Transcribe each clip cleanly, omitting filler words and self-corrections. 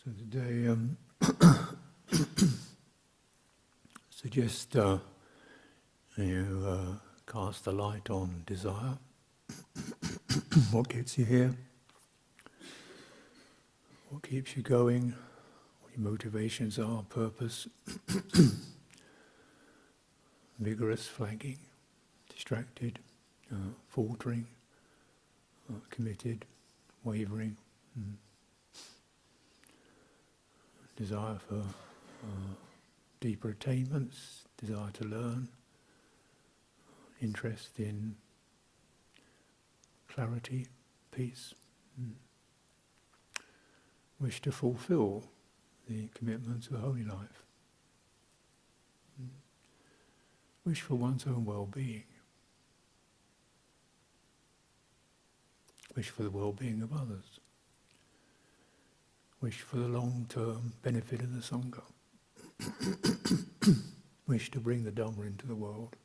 So today, suggest you cast the light on desire. What gets you here? What keeps you going? What your motivations are, purpose, vigorous, flagging, distracted, faltering, committed, wavering. Desire for deeper attainments, desire to learn, interest in clarity, peace, wish to fulfill the commitments of a holy life, wish for one's own well-being, wish for the well-being of others, wish for the long-term benefit of the Sangha, wish to bring the Dhamma into the world.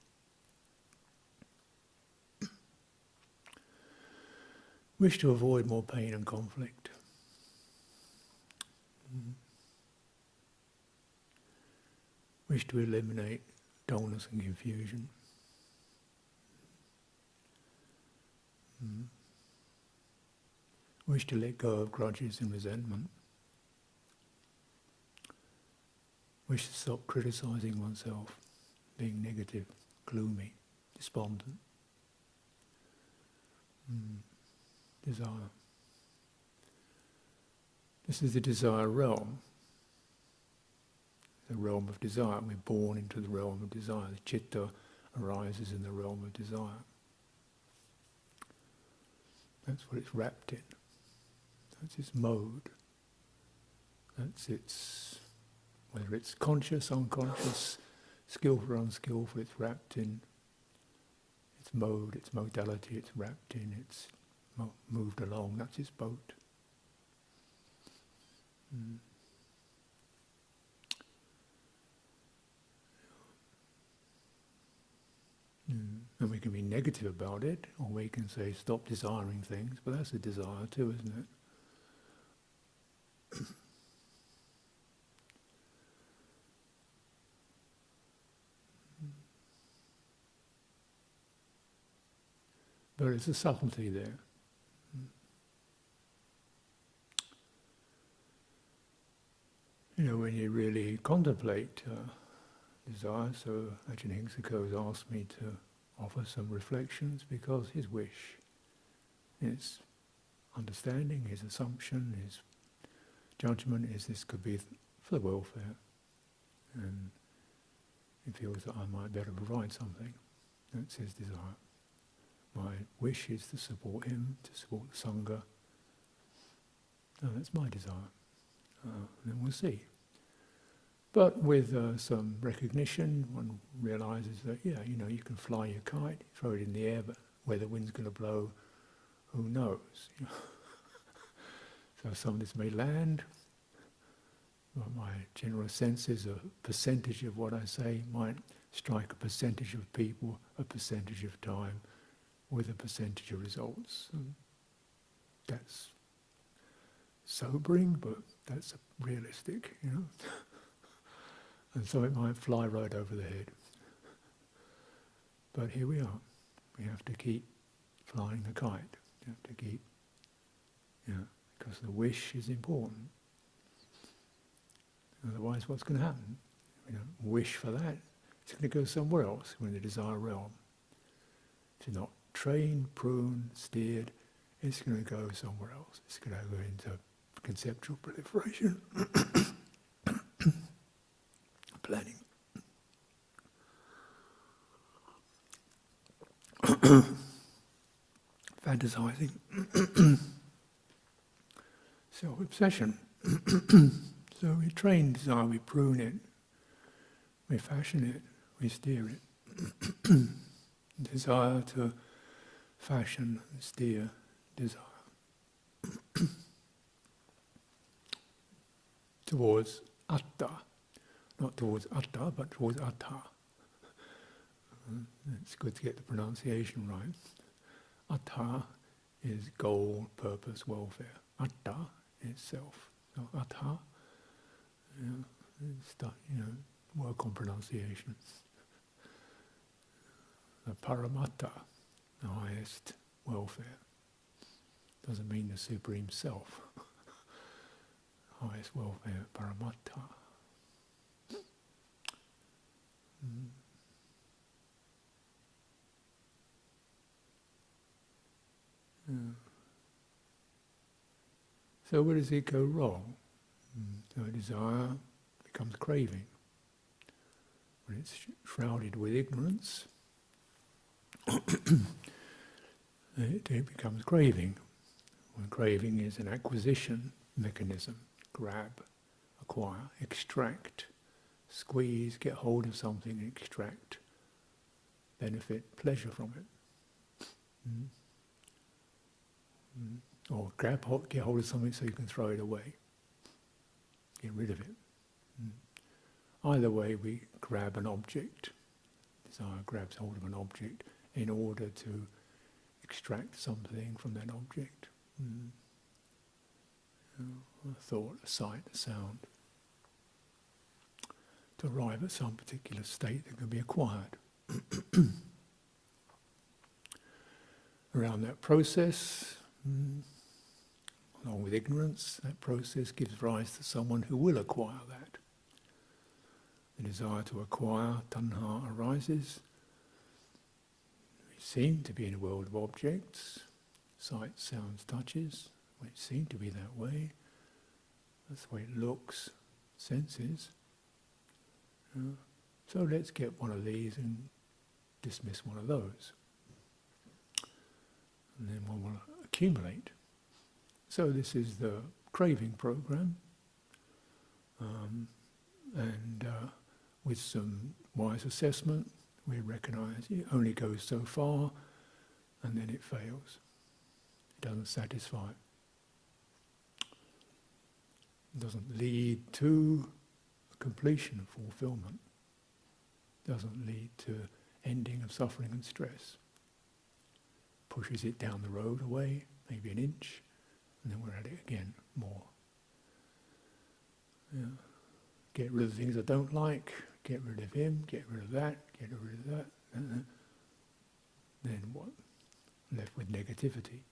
Wish to avoid more pain and conflict. Wish to eliminate dullness and confusion. Wish to let go of grudges and resentment. Wish to stop criticizing oneself, being negative, gloomy, despondent. Desire. This is the desire realm. The realm of desire. We're born into the realm of desire. The citta arises in the realm of desire. That's what it's wrapped in. That's its mode. That's its, whether it's conscious, unconscious, skillful or unskillful, it's wrapped in its mode, its modality, it's wrapped in, it's moved along, that's its boat. And we can be negative about it, or we can say stop desiring things, but that's a desire too, isn't it? But it's a subtlety there. You know, when you really contemplate desire, so Ajahn Sucitto has asked me to offer some reflections because his wish, his understanding, his assumption, his judgment is this could be for the welfare, and he feels that I might better provide something. That's his desire. My wish is to support him, to support the Sangha. No, that's my desire. Then we'll see. But with some recognition, one realizes that, yeah, you know, you can fly your kite, throw it in the air, but where the wind's going to blow, who knows? So some of this may land, but my general sense is a percentage of what I say might strike a percentage of people, a percentage of time, with a percentage of results. And that's sobering, but that's realistic, you know. And so it might fly right over the head. But here we are. We have to keep flying the kite. You have to keep, because the wish is important. Otherwise, what's going to happen? We don't wish for that. It's going to go somewhere else. We're in the desire realm. If you're not trained, pruned, steered, it's going to go somewhere else. It's going to go into conceptual proliferation, planning. Fantasizing, self-obsession. So we train desire, we prune it, we fashion it, we steer it. Desire to fashion and steer desire towards atta, not towards atta, but towards atta. It's good to get the pronunciation right. Atta is goal, purpose, welfare. Atta is self. So atta, work on pronunciation. The paramatta, the highest welfare, doesn't mean the supreme self. Highest welfare, paramatta. So where does it go wrong? So desire becomes craving. When it's shrouded with ignorance, it becomes craving. When craving is an acquisition mechanism, grab, acquire, extract, squeeze, get hold of something, extract, benefit, pleasure from it. Or get hold of something so you can throw it away, get rid of it. Either way, we grab an object. Desire grabs hold of an object in order to extract something from that object. A thought, a sight, a sound. To arrive at some particular state that can be acquired. Around that process, along with ignorance, that process gives rise to someone who will acquire that. The desire to acquire, tanha, arises. We seem to be in a world of objects, sight, sounds, touches. We seem to be that way. That's the way it looks, senses. So let's get one of these and dismiss one of those. And then one will accumulate. So this is the craving program, and with some wise assessment, we recognize it only goes so far, and then it fails. It doesn't satisfy. It doesn't lead to completion of fulfillment. It doesn't lead to ending of suffering and stress. Pushes it down the road away, maybe an inch, and then we're at it again, more. Get rid of the things I don't like, get rid of him, get rid of that, get rid of that. Then what? Left with negativity.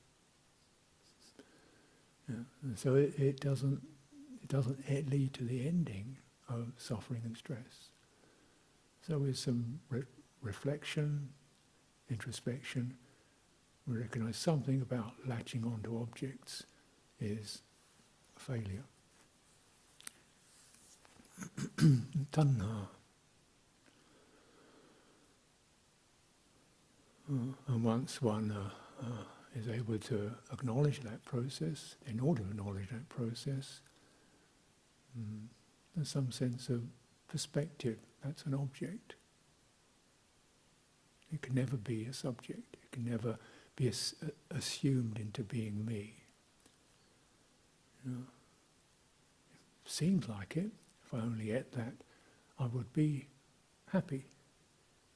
And so it doesn't lead to the ending of suffering and stress. So with some reflection, introspection, we recognize something about latching onto objects is a failure. Tanha. And once one is able to acknowledge that process, in order to acknowledge that process, there's some sense of perspective. That's an object. It can never be a subject. It can never be assumed into being me. Seems like it. If I only ate that, I would be happy.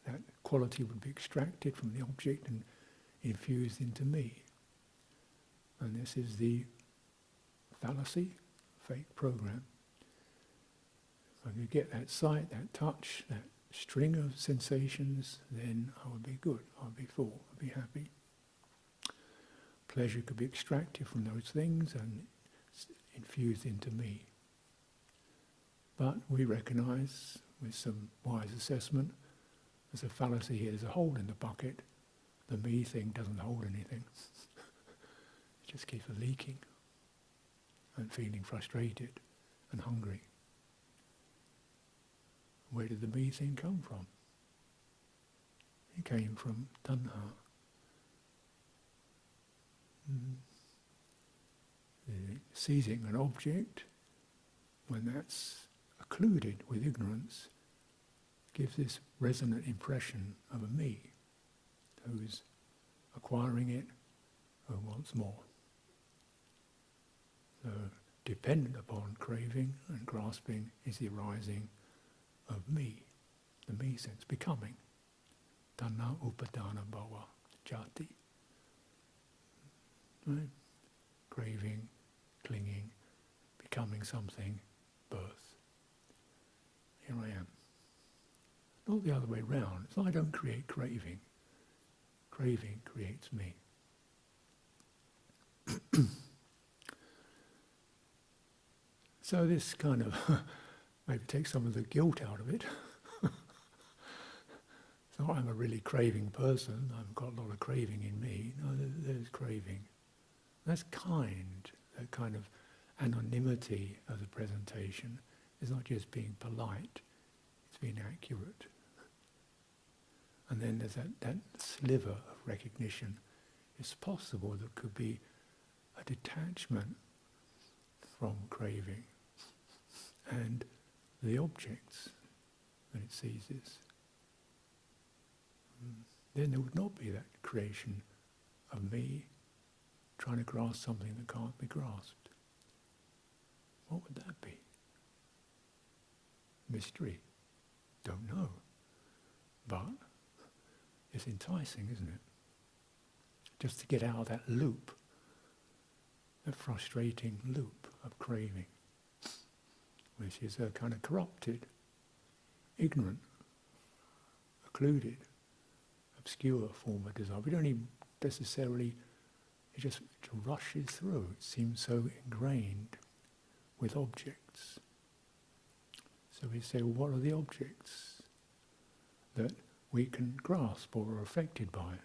That quality would be extracted from the object and infused into me. And this is the fallacy, fake program. If I could get that sight, that touch, that string of sensations, then I would be good, I would be full, I would be happy. Pleasure could be extracted from those things and infused into me. But we recognize, with some wise assessment, there's a fallacy here, there's a hole in the bucket. The me thing doesn't hold anything. It just keeps leaking and feeling frustrated and hungry. Where did the me thing come from? It came from tanha. Seizing an object, when that's occluded with ignorance, gives this resonant impression of a me who's acquiring it, who wants more. So, dependent upon craving and grasping is the arising of me, the me sense, becoming. Tanha upadana bhava jati. Right? Craving, clinging, becoming something, birth. Here I am. Not the other way round. So I don't create craving. Craving creates me. So this kind of maybe takes some of the guilt out of it. So I'm a really craving person. I've got a lot of craving in me. No, there's craving. That's kind. That kind of anonymity of the presentation is not just being polite, it's being accurate. And then there's that sliver of recognition. It's possible there could be a detachment from craving and the objects that it seizes. Then there would not be that creation of me trying to grasp something that can't be grasped. What would that be? Mystery. Don't know. But it's enticing, isn't it? Just to get out of that loop, that frustrating loop of craving, which is a kind of corrupted, ignorant, occluded, obscure form of desire. We don't even necessarily, it just rushes through. It seems so ingrained with objects. So we say, well, what are the objects that we can grasp or are affected by?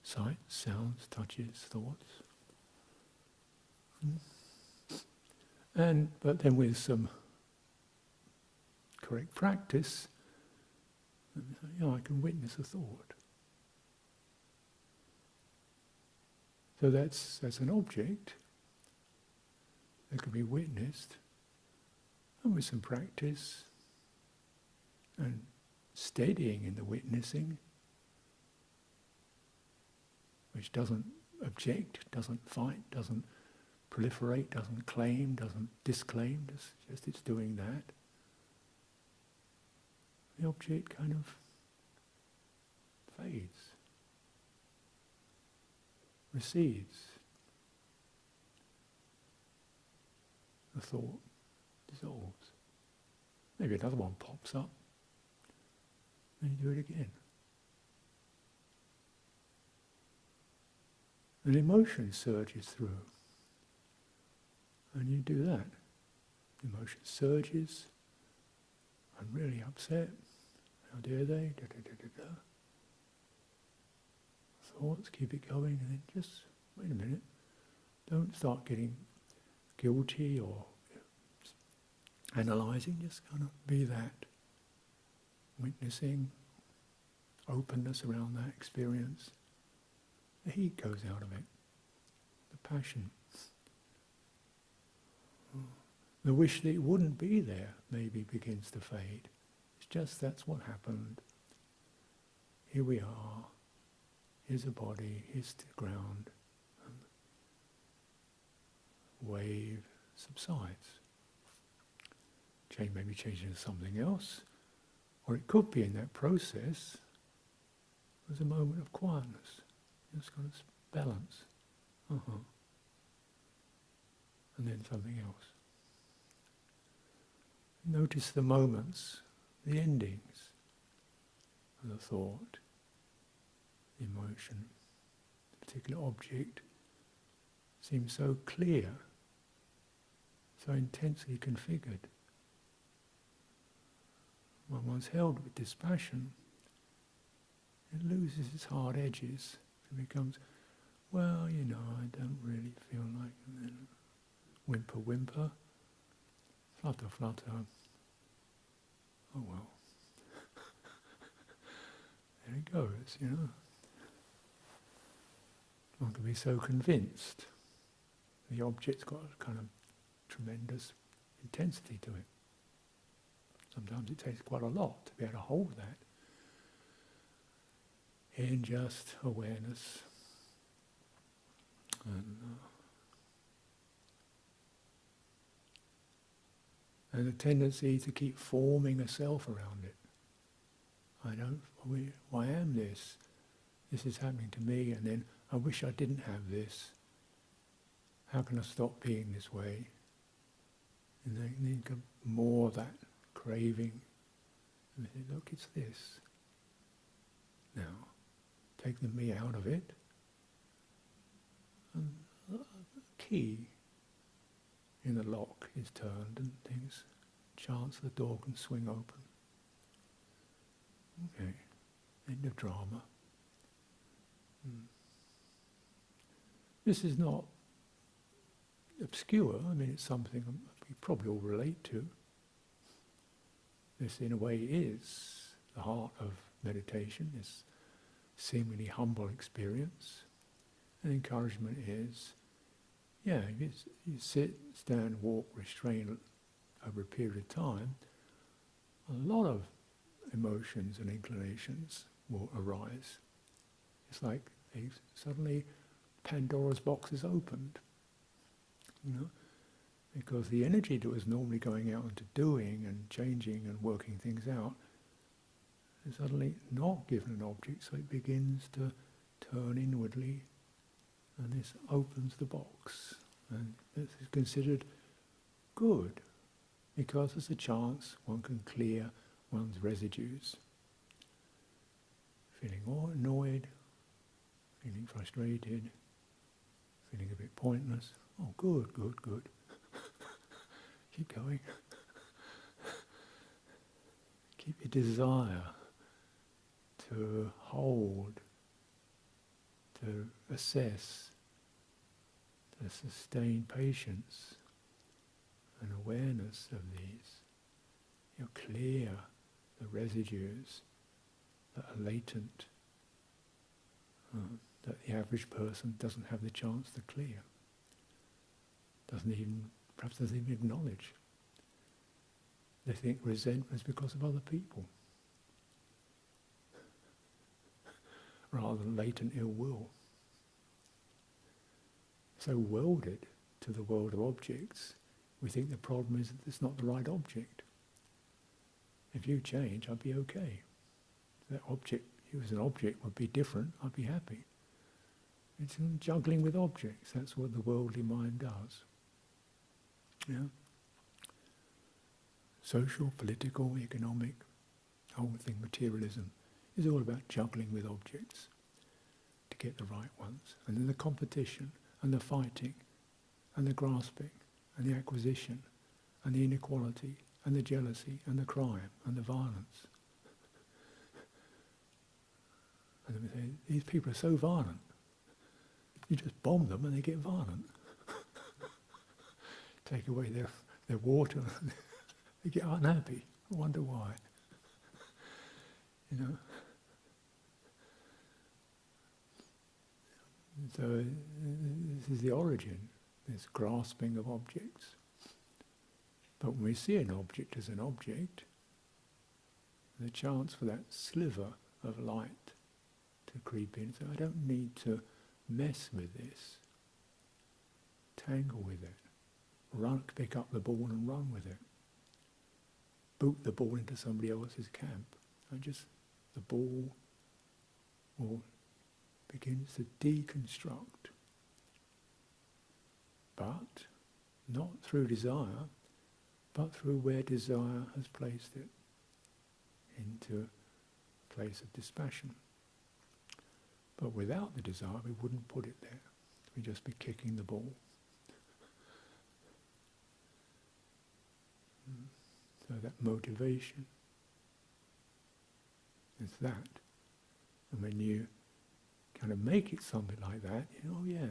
Sights, sounds, touches, thoughts. But then with some correct practice, I can witness a thought. So that's an object that can be witnessed, and with some practice and steadying in the witnessing, which doesn't object, doesn't fight, doesn't proliferate, doesn't claim, doesn't disclaim, just it's doing that. The object kind of fades, recedes. The thought dissolves. Maybe another one pops up, and you do it again. An emotion surges through, and you do that. The emotion surges. I'm really upset. How dare they? Da, da, da, da, da. Thoughts, keep it going, and then just wait a minute. Don't start getting guilty or analysing. Just kind of be that, witnessing, openness around that experience. The heat goes out of it, the passion. The wish that it wouldn't be there maybe begins to fade. It's just that's what happened. Here we are, here's a body, here's the ground. wave subsides. Maybe change into something else, or it could be in that process there's a moment of quietness, just kind of balance, and then something else. Notice the moments, the endings of the thought, the emotion, the particular object seems so clear, so intensely configured. When one's held with dispassion, it loses its hard edges. It becomes, well, I don't really feel like, and then whimper, whimper, flutter, flutter. Oh well. There it goes, One can be so convinced the object's got a kind of tremendous intensity to it. Sometimes it takes quite a lot to be able to hold that in just awareness. And a tendency to keep forming a self around it. Why am this? This is happening to me, and then I wish I didn't have this. How can I stop being this way? And then you get more of that craving. And they say, look, it's this. Now, take the me out of it. And the key in the lock is turned and things, chance the door can swing open. Okay, end of drama. This is not obscure, it's something we probably all relate to. This in a way is the heart of meditation, this seemingly humble experience. And encouragement is, you sit, stand, walk, restrain over a period of time, a lot of emotions and inclinations will arise. It's like suddenly Pandora's box is opened, because the energy that was normally going out into doing and changing and working things out is suddenly not given an object, so it begins to turn inwardly, and this opens the box. And this is considered good, because there's a chance one can clear one's residues. Feeling annoyed, feeling frustrated, feeling a bit pointless. Oh, good, good, good. Keep going. Keep your desire to hold, to assess, to sustain patience and awareness of these. You'll clear the residues that are latent, that the average person doesn't have the chance to clear, perhaps doesn't even acknowledge. They think resentment is because of other people, rather than latent ill will. So welded to the world of objects, we think the problem is that it's not the right object. If you change, I'd be okay. That object, if it was an object, would be different, I'd be happy. It's juggling with objects, that's what the worldly mind does. Yeah? Social, political, economic, whole thing, materialism, is all about juggling with objects to get the right ones. And then the competition, and the fighting, and the grasping, and the acquisition, and the inequality, and the jealousy, and the crime, and the violence. And then we say, these people are so violent. You just bomb them and they get violent. Take away their water, they get unhappy. I wonder why. So this is the origin, this grasping of objects. But when we see an object as an object, the chance for that sliver of light to creep in. So I don't need to mess with this, tangle with it. run, pick up the ball and run with it. Boot the ball into somebody else's camp. And just the ball will begins to deconstruct. But not through desire, but through where desire has placed it, into a place of dispassion. But without the desire, we wouldn't put it there. We'd just be kicking the ball. So that motivation is that. And when you kind of make it something like that, you know, oh yeah,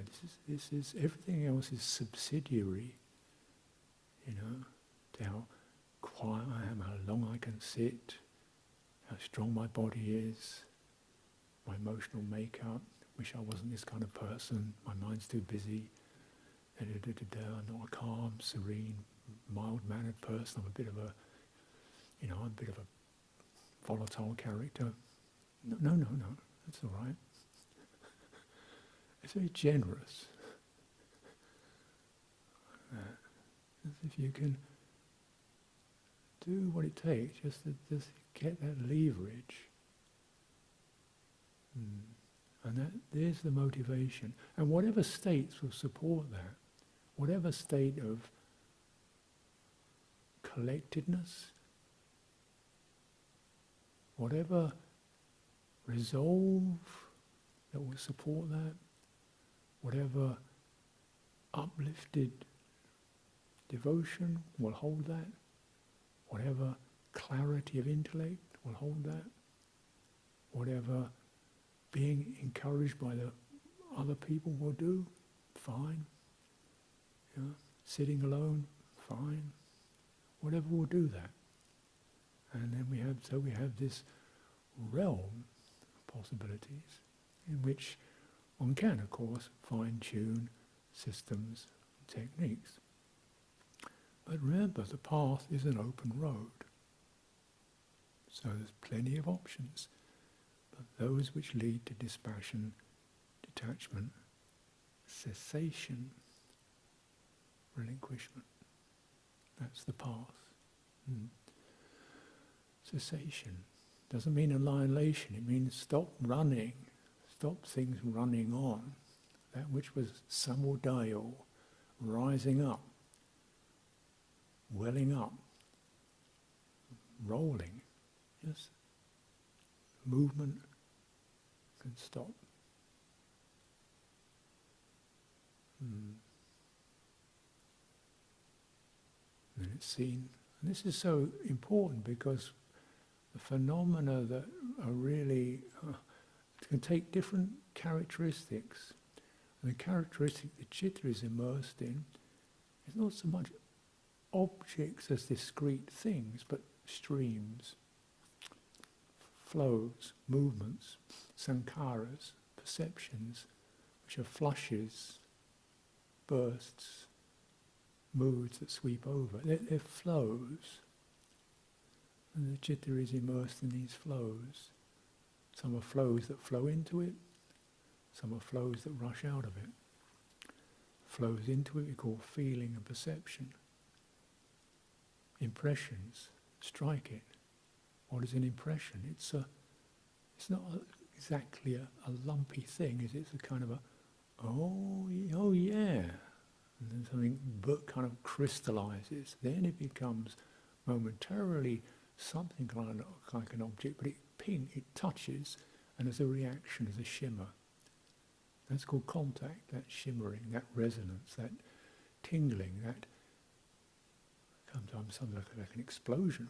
this is everything else is subsidiary, you know, to how quiet I am, how long I can sit, how strong my body is, my emotional makeup. Wish I wasn't this kind of person. My mind's too busy. I'm not a calm, serene, mild-mannered person. I'm a bit of a, you know, I'm a bit of a volatile character. No, that's all right. It's very generous. As if you can do what it takes just to get that leverage. And there's the motivation. And whatever states will support that, whatever state of collectedness, whatever resolve that will support that, whatever uplifted devotion will hold that, whatever clarity of intellect will hold that, whatever being encouraged by the other people will do, fine. You know, sitting alone, fine. Whatever will do that. And then we have this realm of possibilities in which one can, of course, fine-tune systems and techniques. But remember, the path is an open road. So there's plenty of options. But those which lead to dispassion, detachment, cessation, relinquishment. That's the path. Cessation doesn't mean annihilation. It means stop running. Stop things running on. That which was samudaya, rising up, welling up, rolling. Yes. Movement can stop. And it's seen. And this is so important because the phenomena that are really can take different characteristics. And the characteristic the citta is immersed in is not so much objects as discrete things, but streams, flows, movements, sankharas, perceptions, which are flushes, bursts, moods that sweep over. They're flows. And the citta is immersed in these flows. Some are flows that flow into it, some are flows that rush out of it. Flows into it we call feeling and perception. Impressions strike it. What is an impression? It's not exactly a lumpy thing, is it? It's a kind of a, oh yeah. And then something kind of crystallizes. Then it becomes momentarily something like an object, but it touches, and there's a reaction, there's a shimmer. That's called contact, that shimmering, that resonance, that tingling, that sometimes something like an explosion,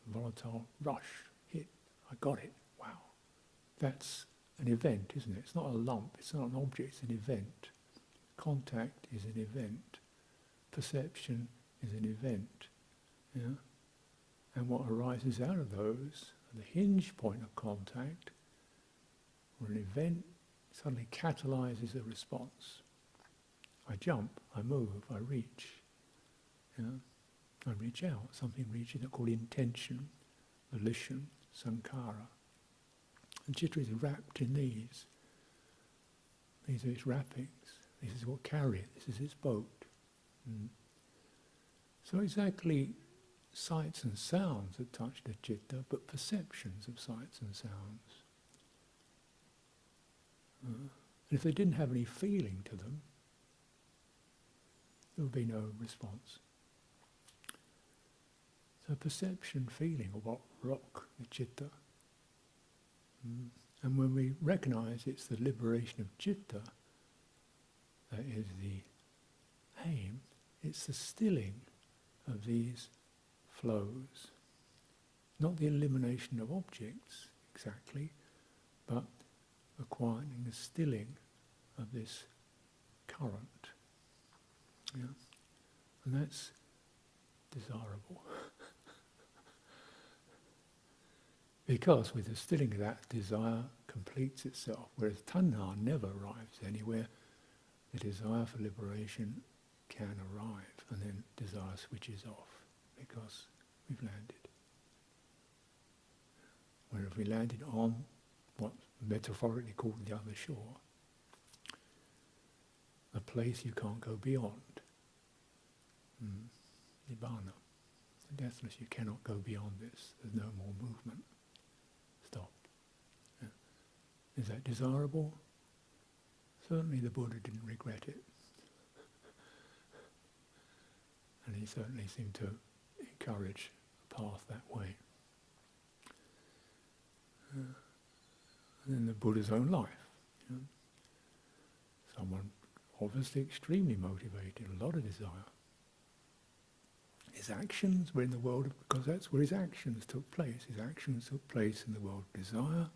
volatile rush, hit, I got it, wow. That's an event, isn't it? It's not a lump, it's not an object, it's an event. Contact is an event. Perception is an event. Yeah? And what arises out of those, the hinge point of contact, where an event suddenly catalyzes a response. I jump, I move, I reach. Yeah? I reach out, something reaching, that's called intention, volition, sankhara. And citta is wrapped in these. These are its wrappings. This is what carry it. This is its boat. So exactly sights and sounds that touch the citta, but perceptions of sights and sounds. And if they didn't have any feeling to them, there would be no response. So perception, feeling of what rock the citta. And when we recognise it's the liberation of citta that is the aim, it's the stilling of these flows. Not the elimination of objects exactly, but the quietening, the stilling of this current. Yeah? And that's desirable. Because with the stilling of that, desire completes itself, whereas tanha never arrives anywhere. The desire for liberation can arrive, and then desire switches off, because we've landed. Where if we landed on what's metaphorically called the other shore, a place you can't go beyond. Nibbana. Deathless, you cannot go beyond this. There's no more movement. Stop. Yeah. Is that desirable? Certainly the Buddha didn't regret it. And he certainly seemed to encourage a path that way. And then the Buddha's own life. You know? Someone obviously extremely motivated, a lot of desire. His actions were in the world of, because that's where his actions took place. His actions took place in the world of desire,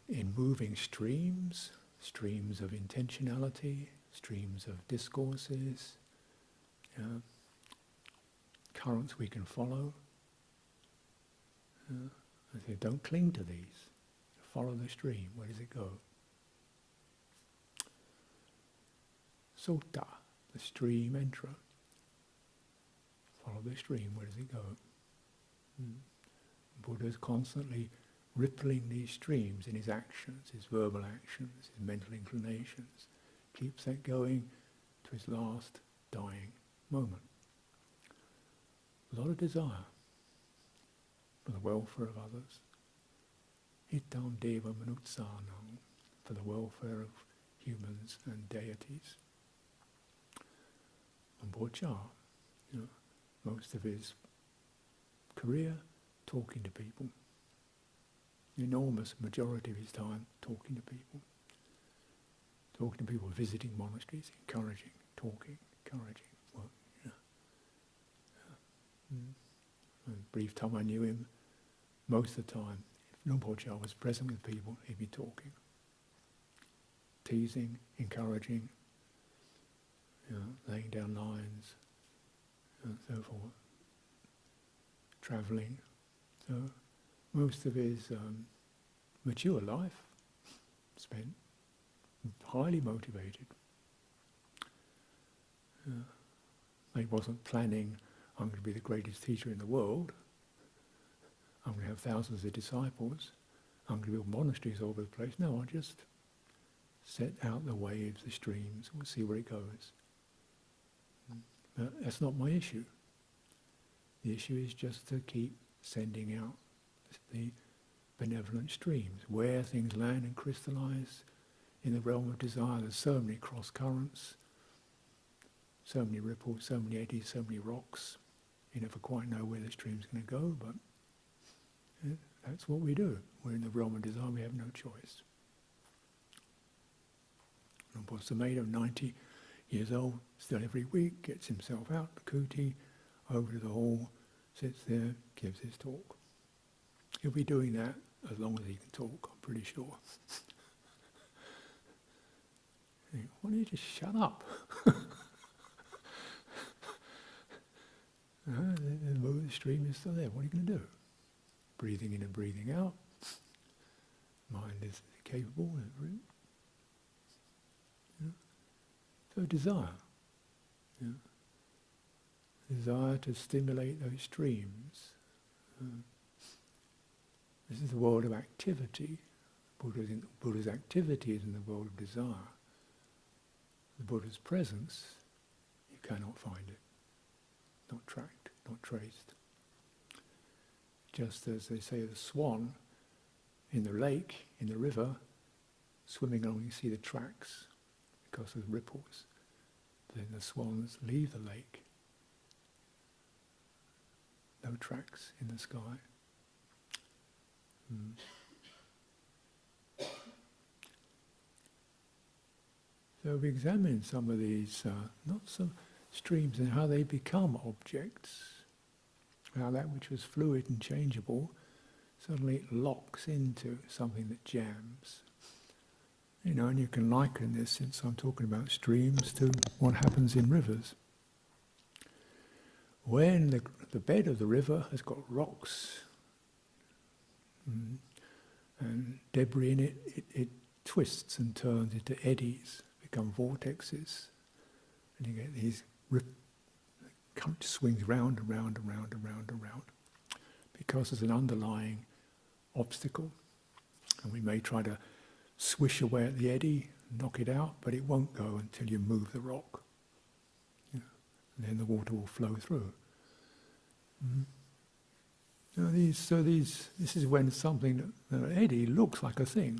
in moving streams, streams of intentionality, streams of discourses, currents we can follow. I say, don't cling to these. Follow the stream. Where does it go? Sutta, the stream enterer. Follow the stream. Where does it go? Buddha's constantly rippling these streams in his actions, his verbal actions, his mental inclinations. Keeps that going to his last dying moment. A lot of desire for the welfare of others. Hitam deva manutsanam, for the welfare of humans and deities. And Boccha, most of his career talking to people. The enormous majority of his time talking to people. Talking to people, visiting monasteries, encouraging, talking, encouraging. Well, The brief time I knew him, most of the time, if Rinpoche was present with people, he'd be talking. Teasing, encouraging, laying down lines, and so forth. Travelling. So most of his mature life spent highly motivated. He wasn't planning, I'm going to be the greatest teacher in the world, I'm going to have thousands of disciples, I'm going to build monasteries all over the place. No, I just set out the waves, the streams, we'll see where it goes. That's not my issue. The issue is just to keep sending out the benevolent streams. Where things land and crystallize in the realm of desire, there's so many cross currents, so many ripples, so many eddies, so many rocks. You never quite know where the stream's going to go, but that's what we do. We're in the realm of desire, we have no choice. Rinpoche Sumedho, 90 years old, still every week, gets himself out, the kuti, over to the hall, sits there, gives his talk. He'll be doing that as long as he can talk, I'm pretty sure. Why don't you just shut up? The stream is still there. What are you going to do? Breathing in and breathing out. Mind is capable. So desire. Desire to stimulate those streams. This is the world of activity. Buddha's activity is in the world of desire. The Buddha's presence, you cannot find it. Not tracked, not traced. Just as they say the swan in the lake, in the river, swimming along, you see the tracks because of the ripples. Then the swans leave the lake. No tracks in the sky. So we examine some of these, not some streams, and how they become objects. How that which was fluid and changeable suddenly locks into something that jams. And you can liken this, since I'm talking about streams, to what happens in rivers. When the bed of the river has got rocks and debris in it, it twists and turns into eddies, become vortexes, and you get these swings round and round and round and round and round, because there's an underlying obstacle, and we may try to swish away at the eddy, knock it out, but it won't go until you move the rock. And then the water will flow through. This is when something, an eddy looks like a thing.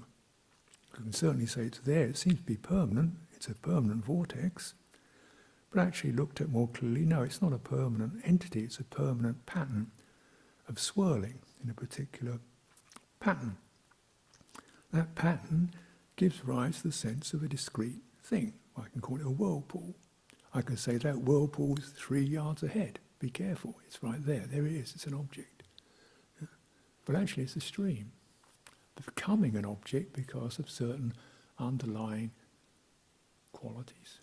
You can certainly say it's there, it seems to be permanent, it's a permanent vortex, but actually looked at more clearly, no, it's not a permanent entity, it's a permanent pattern of swirling in a particular pattern. That pattern gives rise to the sense of a discrete thing. I can call it a whirlpool. I can say that whirlpool is 3 yards ahead. Be careful, it's right there. There it is, it's an object. But actually it's a stream, becoming an object because of certain underlying qualities.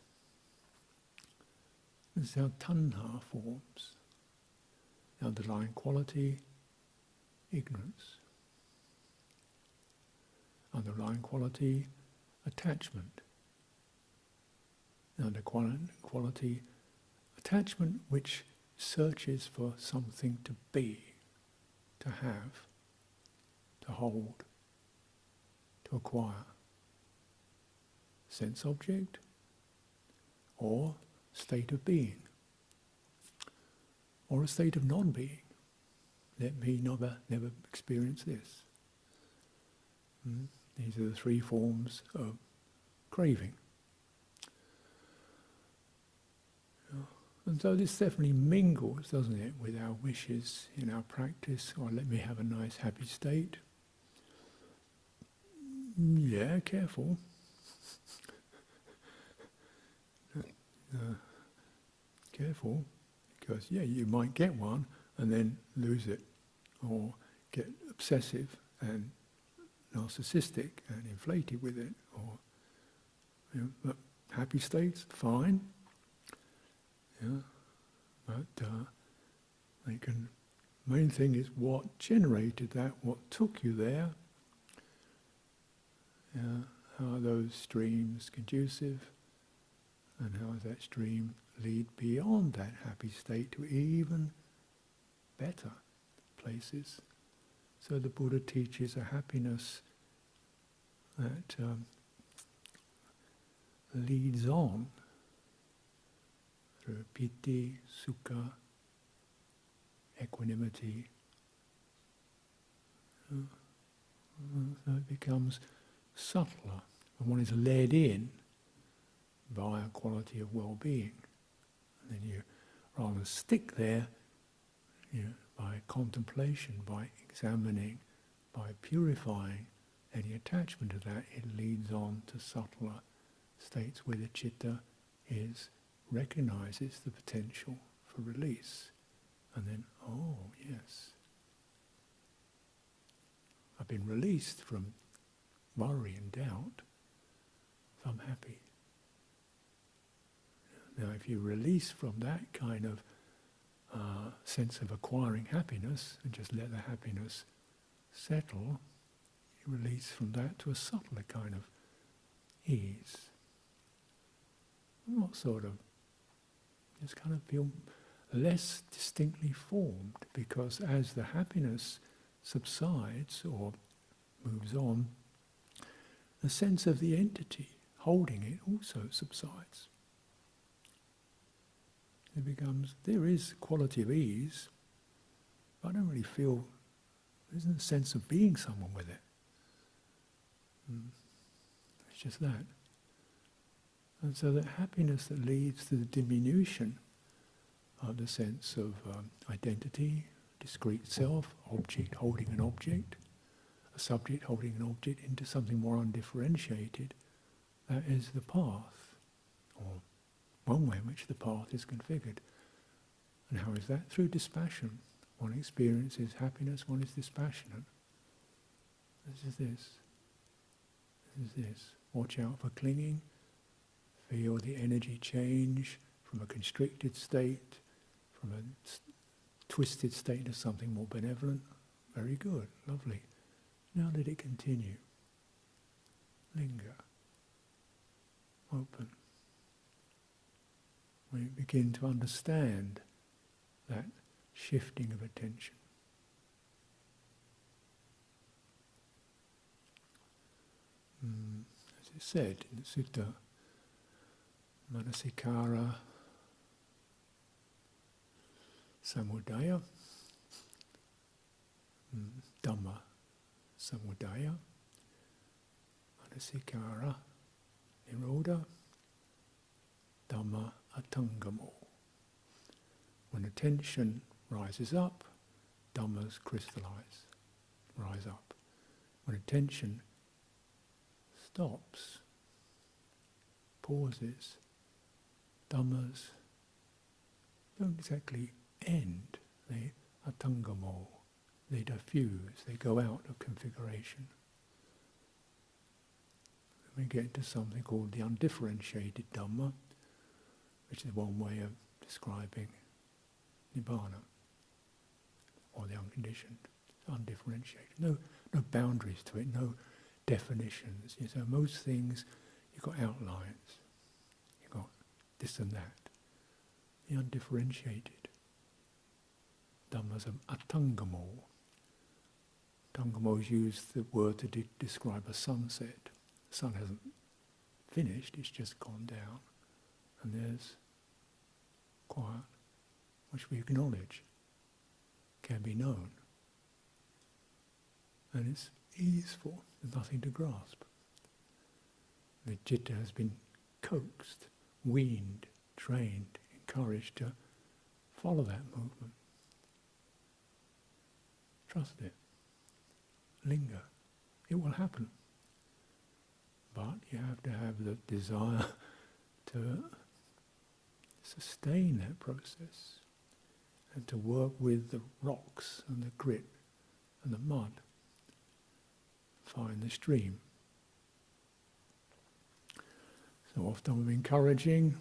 This is how tanha forms. The underlying quality, ignorance. Underlying quality, attachment. Underlying quality, attachment which searches for something to be, to have, to hold, to acquire. Sense object or state of being, or a state of non-being. Let me never experience this. These are the 3 forms of craving. And so this definitely mingles, doesn't it, with our wishes in our practice, or let me have a nice happy state. Yeah, careful. Careful, because you might get one and then lose it, or get obsessive and narcissistic and inflated with it, or but happy states, fine. But main thing is what generated that, what took you there. How are those streams conducive, and how does that stream lead beyond that happy state to even better places. So the Buddha teaches a happiness that leads on through piti, sukha, equanimity. So it becomes subtler, and one is led in by a quality of well-being. And then you, rather than stick there, by contemplation, by examining, by purifying any attachment to that, it leads on to subtler states where the citta recognizes the potential for release. And then, oh yes, I've been released from worry and doubt, so I'm happy. Now if you release from that kind of sense of acquiring happiness and just let the happiness settle, you release from that to a subtler kind of ease. Not sort of, just kind of feel less distinctly formed, because as the happiness subsides or moves on, the sense of the entity holding it also subsides. it becomes, there is quality of ease, but I don't really feel, there isn't a sense of being someone with it. It's just that. And so that happiness that leads to the diminution of the sense of identity, discrete self, object holding an object, a subject holding an object, into something more undifferentiated, that is the path, or one way in which the path is configured. And how is that? Through dispassion. One experiences happiness, one is dispassionate. This is this. This is this. Watch out for clinging. Feel the energy change from a constricted state, from a twisted state to something more benevolent. Very good, lovely. Now let it continue. Linger. Open. We begin to understand that shifting of attention. As it said in the Sutta, Manasikara Samudaya, Dhamma Samudaya, Manasikara Nirodha, Dhamma Atangamo. When attention rises up, Dhammas crystallize, rise up. When attention stops, pauses, Dhammas don't exactly end, they atangamo, they diffuse, they go out of configuration. We get into something called the undifferentiated Dhamma, which is one way of describing Nibbana, or the unconditioned, undifferentiated. No boundaries to it, no definitions. So most things, you've got outlines, you've got this and that. The undifferentiated Dhammas of atangamo. Atangamo is used the word to describe a sunset. The sun hasn't finished, it's just gone down. And there's quiet, which we acknowledge, can be known. And it's easeful, there's nothing to grasp. The citta has been coaxed, weaned, trained, encouraged to follow that movement. Trust it. Linger. It will happen. But you have to have the desire to sustain that process and to work with the rocks and the grit and the mud. Find the stream. So often we're encouraging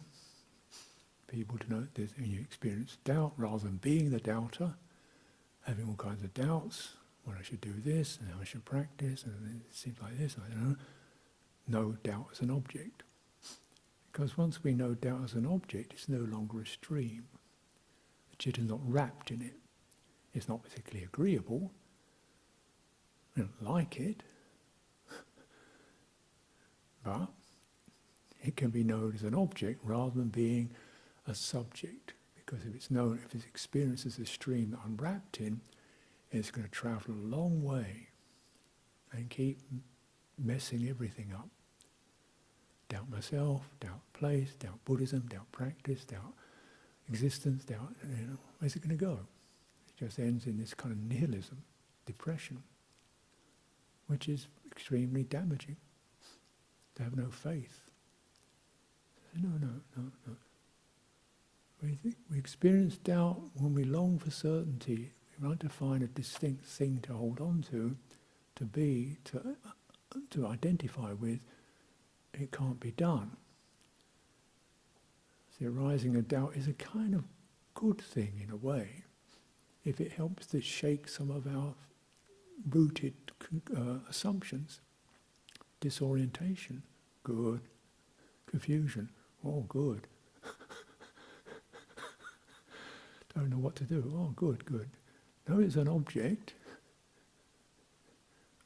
people to know that when you experience doubt, rather than being the doubter, having all kinds of doubts, well, I should do this, and how I should practice, and it seems like this, I don't know. Know doubt as an object. Because once we know doubt as an object, it's no longer a stream. The citta is not wrapped in it. It's not particularly agreeable. We don't like it. But it can be known as an object rather than being a subject. Because if it's known, if it's experienced as a stream that I'm wrapped in, it's going to travel a long way and keep messing everything up. Doubt myself, doubt place, doubt Buddhism, doubt practice, doubt existence, doubt, where's it going to go? It just ends in this kind of nihilism, depression, which is extremely damaging. To have no faith. No. We experience doubt when we long for certainty. We want to find a distinct thing to hold on to be, to identify with. It can't be done. The arising of doubt is a kind of good thing in a way, if it helps to shake some of our rooted assumptions. Disorientation, good. Confusion, oh good. Don't know what to do, oh good. No, it's an object,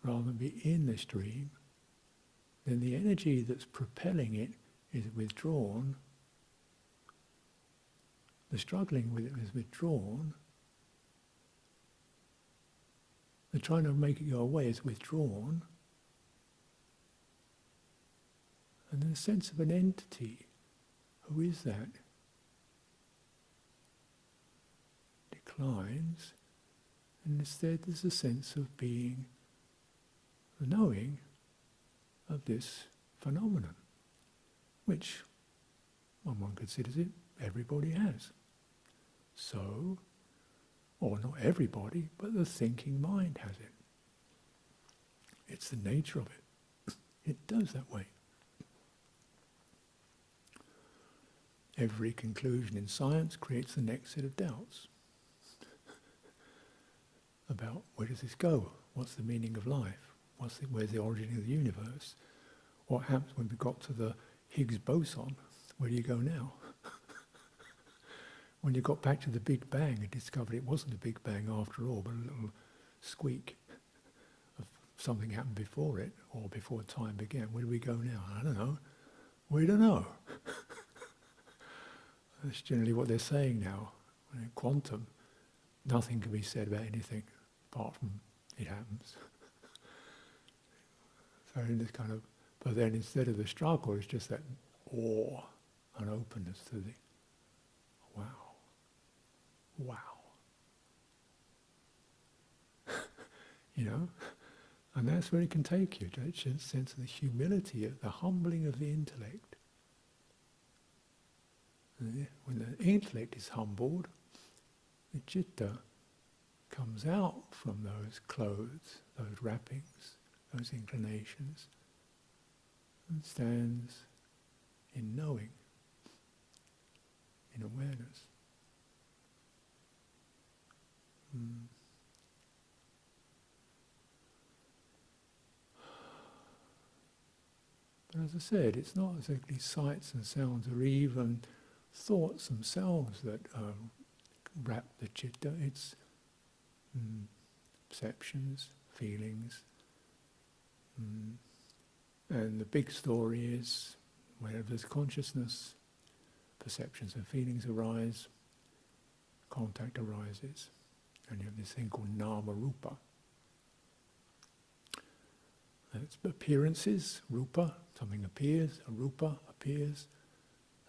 rather than be in the stream, then the energy that's propelling it is withdrawn. the struggling with it is withdrawn, the trying to make it go away is withdrawn, and then a sense of an entity, who is that, declines, and instead there's a sense of being, the knowing of this phenomenon, which, when one considers it, everybody has. So, or not everybody, but the thinking mind has it. It's the nature of it. It does that way. Every conclusion in science creates the next set of doubts about where does this go? What's the meaning of life? Where's the origin of the universe? What happens when we got to the Higgs boson? Where do you go now? When you got back to the Big Bang and discovered it wasn't a Big Bang after all, but a little squeak of something happened before it, or before time began, where do we go now? I don't know. We don't know. That's generally what they're saying now. In quantum, nothing can be said about anything apart from it happens. So in this kind of, but then instead of the struggle, it's just that awe and openness to the, wow. You know? And that's where it can take you, to that sense of the humility, the humbling of the intellect. And when the intellect is humbled, the citta comes out from those clothes, those wrappings, those inclinations, and stands in knowing, in awareness. But as I said, it's not exactly sights and sounds or even thoughts themselves that wrap the citta. It's perceptions, feelings. And the big story is, wherever there's consciousness, perceptions and feelings arise, contact arises. And you have this thing called nama rupa. It's appearances, rupa, something appears, a rupa appears,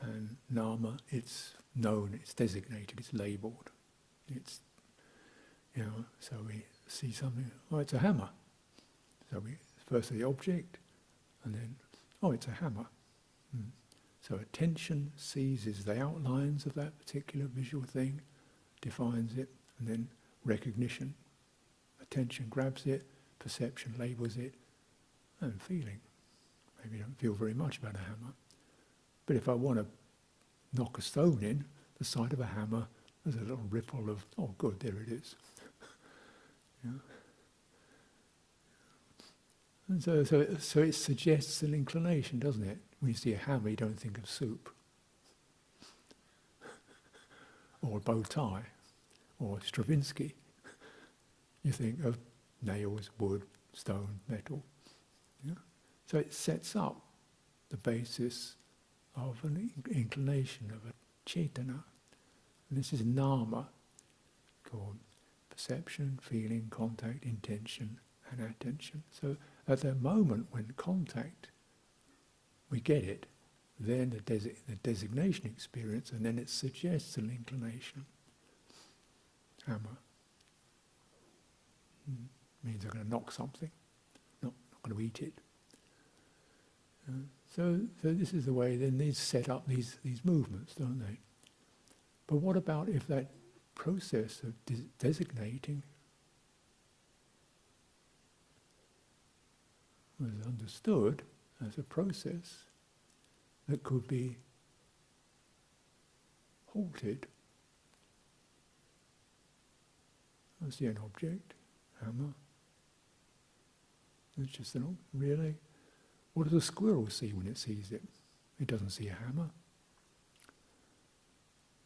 and nama, it's known, it's designated, it's labelled. It's, so we see something, oh, it's a hammer. So we first the object, and then, oh, it's a hammer. So attention seizes the outlines of that particular visual thing, defines it, and then recognition. Attention grabs it, perception labels it, and feeling. Maybe you don't feel very much about a hammer. But if I want to knock a stone in, the sight of a hammer, there's a little ripple of, oh good, there it is. And so it suggests an inclination, doesn't it? When you see a hammer, you don't think of soup. Or a bow tie. Or Stravinsky. You think of nails, wood, stone, metal. So it sets up the basis of an inclination, of a cetana. And this is nama, called perception, feeling, contact, intention, and attention. So at the moment when contact, we get it, then the designation experience, and then it suggests an inclination. Hammer. Means I'm going to knock something, not going to eat it. So this is the way then these set up these movements, don't they? But what about if that process of designating was understood as a process that could be halted? I see an object, hammer. It's just an really. What does a squirrel see when it sees it? It doesn't see a hammer.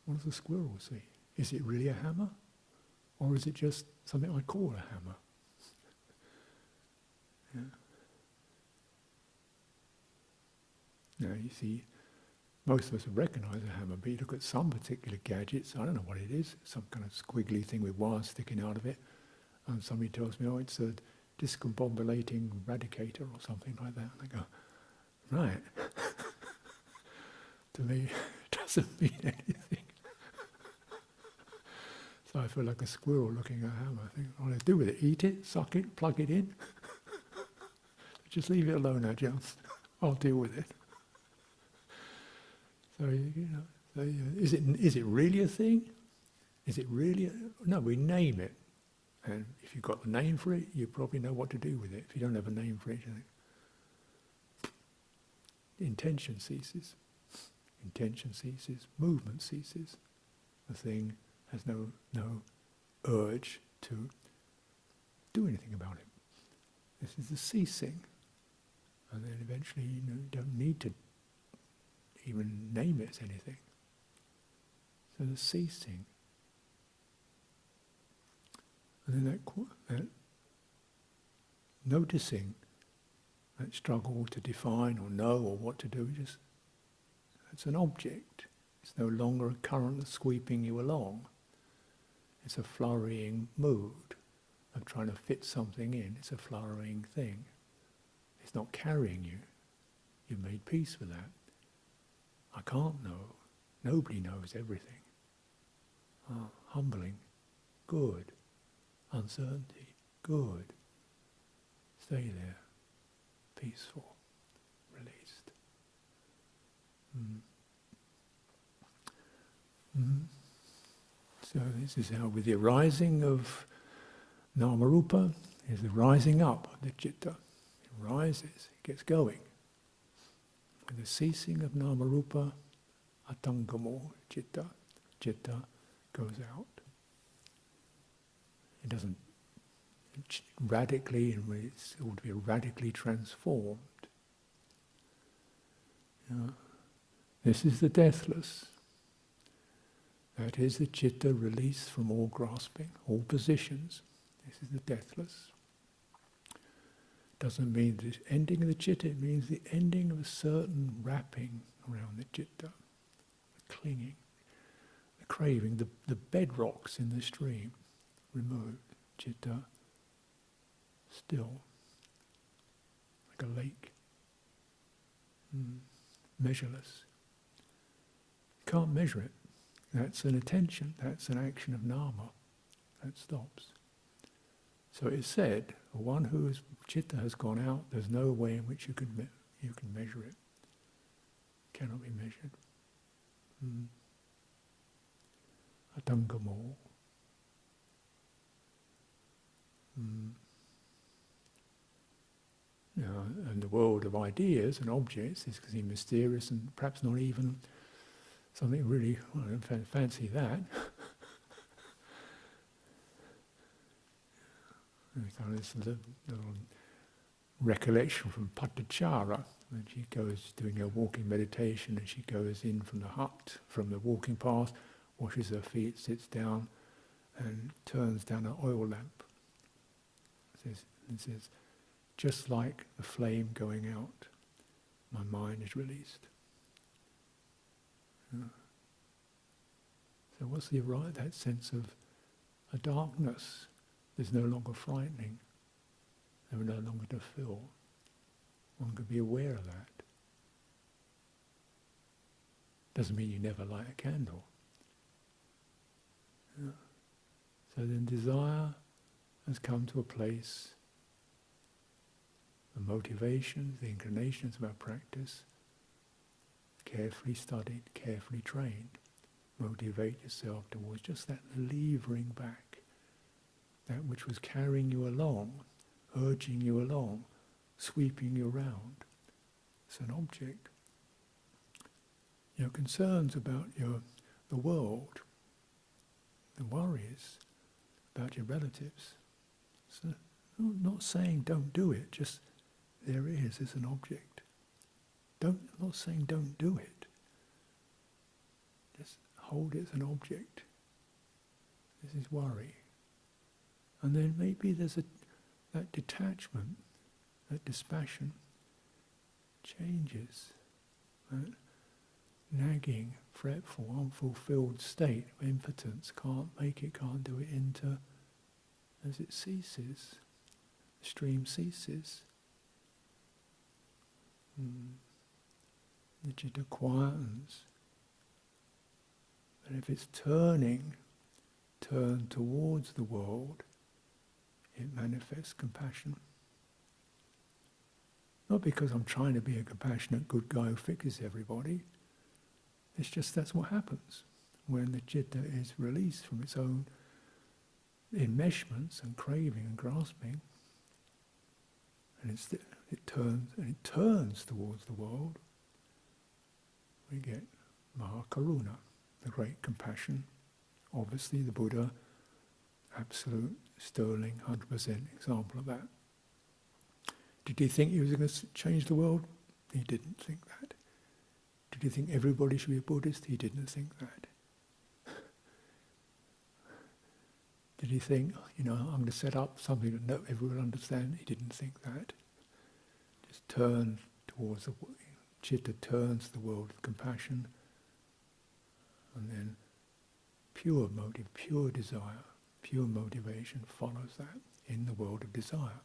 What does a squirrel see? Is it really a hammer? Or is it just something I call a hammer? Now you see, most of us would recognise a hammer, but you look at some particular gadgets, I don't know what it is, some kind of squiggly thing with wires sticking out of it, and somebody tells me, oh, it's a discombobulating radicator or something like that. And I go, right. To me, it doesn't mean anything. So I feel like a squirrel looking at a hammer. I think, what do I do with it? Eat it? Suck it? Plug it in? Just leave it alone, Ajahn. I'll deal with it. So, is it really a thing? Is it really? No, we name it. And if you've got the name for it, you probably know what to do with it. If you don't have a name for it, you think, intention ceases. Intention ceases. Movement ceases. The thing has no urge to do anything about it. This is the ceasing. And then eventually you don't need to even name it as anything. So the ceasing. And then that noticing that struggle to define or know or what to do, it's an object. It's no longer a current that's sweeping you along. It's a flurrying mood of trying to fit something in. It's a flurrying thing. It's not carrying you. You've made peace with that. I can't know. Nobody knows everything. Humbling. Good. Uncertainty. Good. Stay there. Peaceful. Released. So this is how with the arising of Namarupa is the rising up of the citta. It rises, it gets going. With the ceasing of Namarupa, atangamo citta goes out. It doesn't radically, it's ought to be radically transformed. This is the deathless. That is the citta released from all grasping, all positions. This is the deathless. Doesn't mean the ending of the citta, it means the ending of a certain wrapping around the citta, the clinging, the craving, the bedrocks in the stream removed. Citta still, like a lake, measureless. You can't measure it. That's an attention, that's an action of nama. That stops. So it's said, one whose citta has gone out, there's no way in which you can measure it. Cannot be measured. Atangamo. And the world of ideas and objects is because he's mysterious and perhaps not even something really, well, I don't fancy that. Kind of this little recollection from Patachara, when she goes doing her walking meditation and she goes in from the hut, from the walking path, washes her feet, sits down and turns down an oil lamp. It says, just like the flame going out, my mind is released. So what's that sense of a darkness? Is no longer frightening. They were no longer to fill. One could be aware of that. Doesn't mean you never light a candle. So then desire has come to a place, the motivations, the inclinations of our practice, carefully studied, carefully trained, motivate yourself towards just that levering back. That which was carrying you along, urging you along, sweeping you around. It's an object. Your concerns about the world, the worries about your relatives. So, not saying don't do it, just there it is as an object. I'm not saying don't do it. Just hold it as an object. This is worry. And then maybe there's that detachment, that dispassion changes. Right? nagging, fretful, unfulfilled state of impotence, can't make it, can't do it, into, as it ceases, the stream ceases. The citta quietens. But if it's turned towards the world, it manifests compassion. Not because I'm trying to be a compassionate good guy who fixes everybody. It's just that's what happens when the citta is released from its own enmeshments and craving and grasping, and it turns towards the world. We get Mahakaruna, the great compassion. Obviously, the Buddha, absolute, sterling, 100% example of that. Did he think he was going to change the world? He didn't think that. Did he think everybody should be a Buddhist? He didn't think that. Did he think, I'm going to set up something that no everyone will understand? He didn't think that. Just turn towards the citta, turns the world with compassion, and then pure motive, pure desire, pure motivation follows that in the world of desire.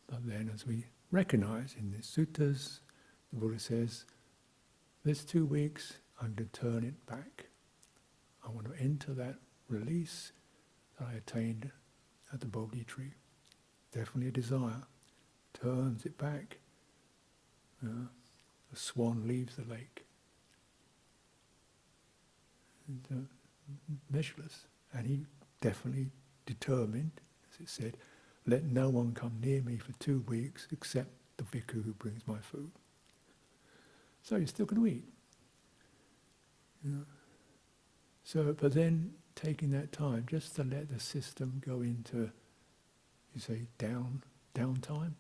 But then, as we recognize in the suttas, the Buddha says, this 2 weeks, I'm going to turn it back. I want to enter that release that I attained at the Bodhi tree. Definitely a desire. Turns it back. The swan leaves the lake. And, measureless. And he definitely determined, as it said, let no one come near me for 2 weeks except the bhikkhu who brings my food. So you're still going to eat. So, but then taking that time just to let the system go into, you say, downtime.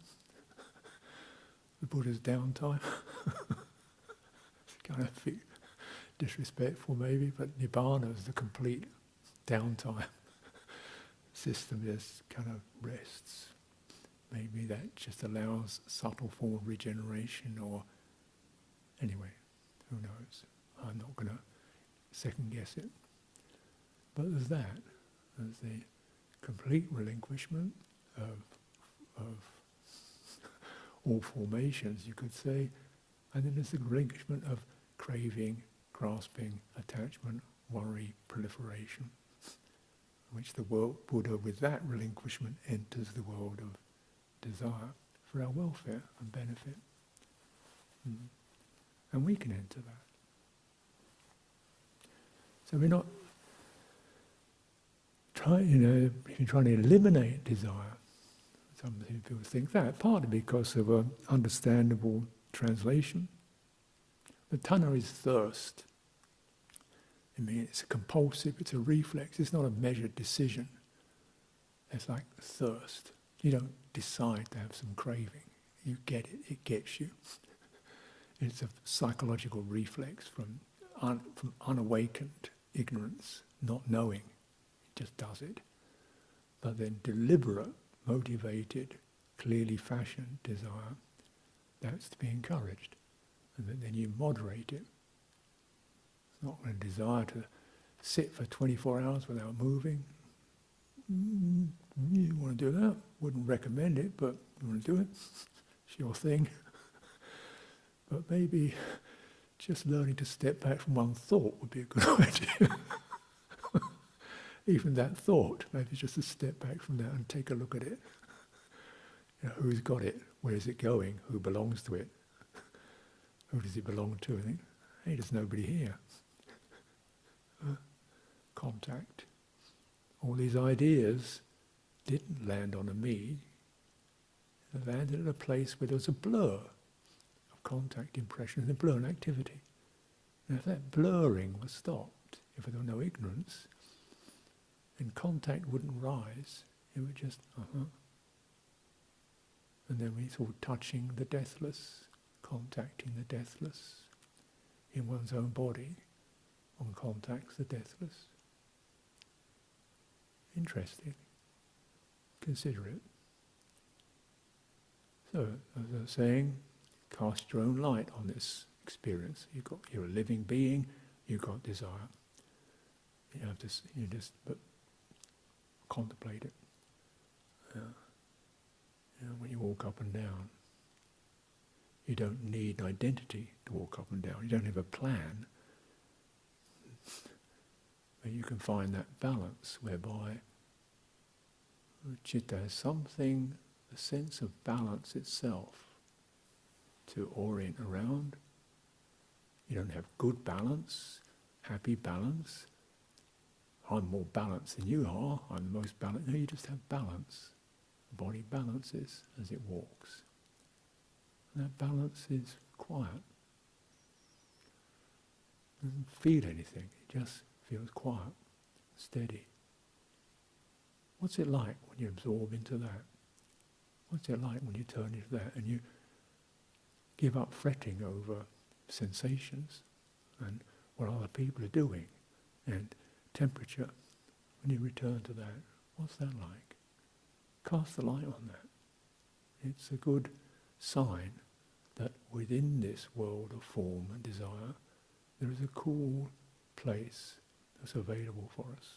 The Buddha's downtime. It's kind of disrespectful maybe, but Nibbana is the complete downtime. System just kind of rests. Maybe that just allows subtle form of regeneration, or anyway, who knows? I'm not going to second guess it. But there's that. There's the complete relinquishment of all formations, you could say, and then there's the relinquishment of craving, grasping, attachment, worry, proliferation, which the Buddha, with that relinquishment, enters the world of desire for our welfare and benefit. And we can enter that. So we're not trying, if you're trying to eliminate desire, some people think that, partly because of an understandable translation. The tanha is thirst. I mean, it's a compulsive, it's a reflex, it's not a measured decision. It's like thirst. You don't decide to have some craving. You get it, it gets you. It's a psychological reflex from unawakened ignorance, not knowing. It just does it. But then deliberate, motivated, clearly fashioned desire, that's to be encouraged. And then you moderate it. It's not a desire to sit for 24 hours without moving. You want to do that? Wouldn't recommend it, but you want to do it? It's your thing. But maybe just learning to step back from one thought would be a good idea. Even that thought, maybe just to step back from that and take a look at it. Who's got it? Where is it going? Who belongs to it? Who does it belong to? I think, hey, there's nobody here. Contact. All these ideas didn't land on a me. They landed at a place where there was a blur of contact, impression, and a blur in activity. And if that blurring was stopped, if there were no ignorance, then contact wouldn't rise. It would just, And then we thought touching the deathless, contacting the deathless in one's own body. One contacts the deathless. Interesting. Consider it. So, as I was saying, cast your own light on this experience. You're a living being, you've got desire. You have to, you just but contemplate it. When you walk up and down, you don't need identity to walk up and down. You don't have a plan. But you can find that balance whereby citta has something, a sense of balance itself to orient around. You don't have good balance, happy balance. I'm more balanced than you are, I'm the most balanced. No, you just have balance. The body balances as it walks. And that balance is quiet. It doesn't feel anything, it just feels quiet, steady. What's it like when you absorb into that? What's it like when you turn into that and you give up fretting over sensations and what other people are doing and temperature? When you return to that, what's that like? Cast the light on that. It's a good sign that within this world of form and desire, there is a cool place that's available for us.